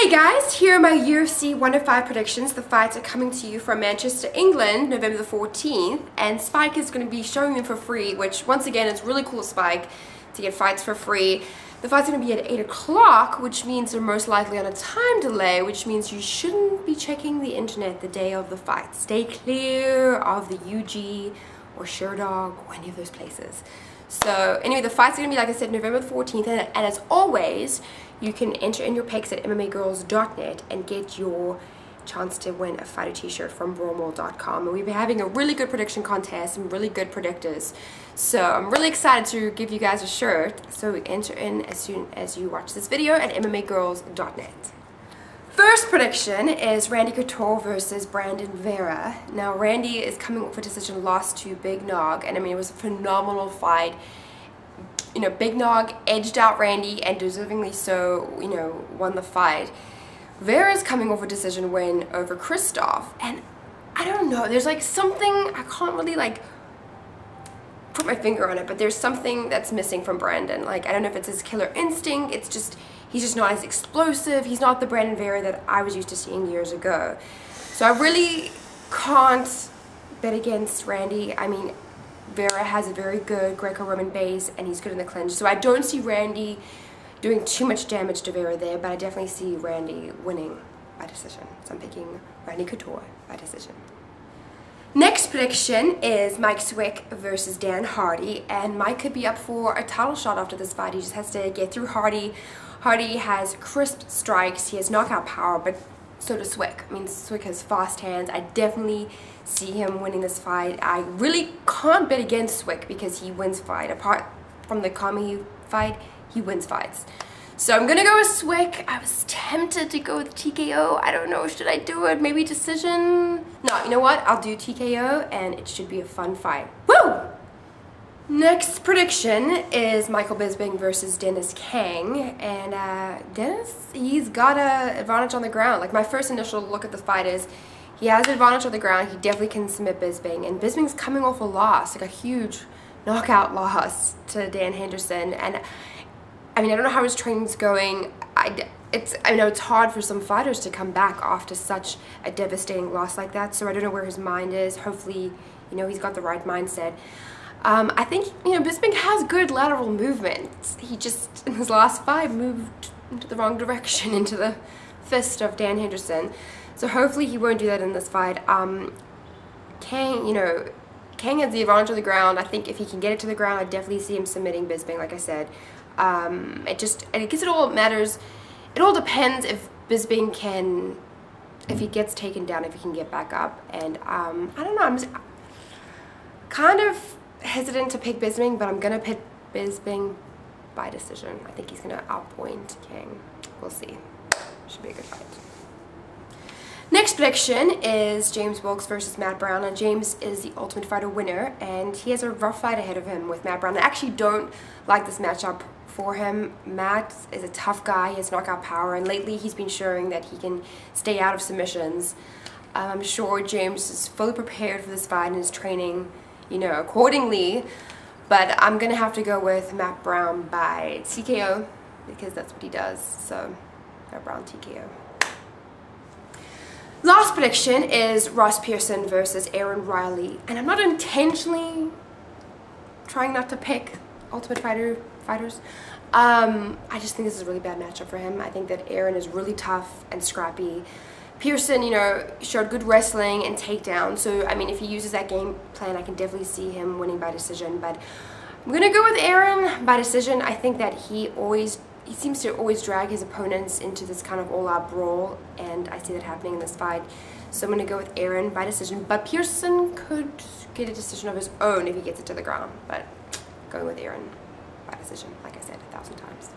Hey guys, here are my UFC 105 predictions. The fights are coming to you from Manchester, England, November the 14th, and Spike is going to be showing them for free, which once again is really cool, Spike, to get fights for free. The fight's going to be at 8 o'clock, which means they're most likely on a time delay, which means you shouldn't be checking the internet the day of the fight. Stay clear of the UG or Sherdog or any of those places. So anyway, the fight's going to be, like I said, November the 14th, and as always, you can enter in your picks at MMAGirls.net and get your chance to win a fighter t-shirt from brawlmall.com. And we've been having a really good prediction contest, some really good predictors. So I'm really excited to give you guys a shirt. So enter in as soon as you watch this video at MMAGirls.net. First prediction is Randy Couture versus Vera. Now Randy is coming off a decision loss to Big Nog, and I mean it was a phenomenal fight. You know, Big Nog edged out Randy and deservingly so, you know, won the fight. Vera's coming off a decision win over Christoph, and I don't know, there's like something, I can't really like put my finger on it, but there's something that's missing from Brandon. Like, I don't know if it's his killer instinct, it's just, he's just not as explosive, he's not the Brandon Vera that I was used to seeing years ago. So I really can't bet against Randy. I mean, Vera has a very good Greco-Roman base and he's good in the clinch, so I don't see Randy doing too much damage to Vera there, but I definitely see Randy winning by decision. So I'm picking Randy Couture by decision. Next prediction is Mike Swick versus Dan Hardy, and Mike could be up for a title shot after this fight. He just has to get through Hardy. Hardy has crisp strikes, he has knockout power, but so does Swick. I mean, Swick has fast hands. I definitely see him winning this fight. I really can't bet against Swick because he wins fight. Apart from the Kami fight, he wins fights. So I'm gonna go with Swick. I was tempted to go with TKO. I don't know, should I do it? Maybe decision? No, you know what? I'll do TKO and it should be a fun fight. Woo! Next prediction is Michael Bisping versus Denis Kang, and Denis, he's got an advantage on the ground. Like, my first initial look at the fight is he has an advantage on the ground. He definitely can submit Bisping, and Bisping's coming off a loss, like a huge knockout loss to Dan Henderson. And I mean, I don't know how his training's going. I know it's hard for some fighters to come back after such a devastating loss like that, so I don't know where his mind is. Hopefully, you know, he's got the right mindset. I think, you know, Bisping has good lateral movement. He just, in his last fight, moved into the wrong direction, into the fist of Dan Henderson. So hopefully he won't do that in this fight. Kang, you know, Kang has the advantage on the ground. I think if he can get it to the ground, I definitely see him submitting Bisping, like I said. I guess it all matters. It all depends if Bisping can, if he gets taken down, if he can get back up. And I don't know, I'm just kind of hesitant to pick Bisping, but I'm gonna pick Bisping by decision. I think he's gonna outpoint Kang. We'll see. Should be a good fight. Next prediction is James Wilks versus Matt Brown, and James is the Ultimate Fighter winner, and he has a rough fight ahead of him with Matt Brown. I actually don't like this matchup for him. Matt is a tough guy, he has knockout power, and lately he's been showing that he can stay out of submissions. I'm sure James is fully prepared for this fight and is training, you know, accordingly, but I'm gonna have to go with Matt Brown by TKO because that's what he does. So Matt Brown TKO. Last prediction is Ross Pearson versus Aaron Riley, and I'm not intentionally trying not to pick Ultimate fighters. I just think this is a really bad matchup for him. I think that Aaron is really tough and scrappy. Pearson, you know, showed good wrestling and takedown, so I mean, if he uses that game plan, I can definitely see him winning by decision, but I'm gonna go with Aaron by decision. I think that he seems to always drag his opponents into this kind of all-out brawl, and I see that happening in this fight, so I'm gonna go with Aaron by decision, but Pearson could get a decision of his own if he gets it to the ground, but going with Aaron by decision, like I said 1,000 times.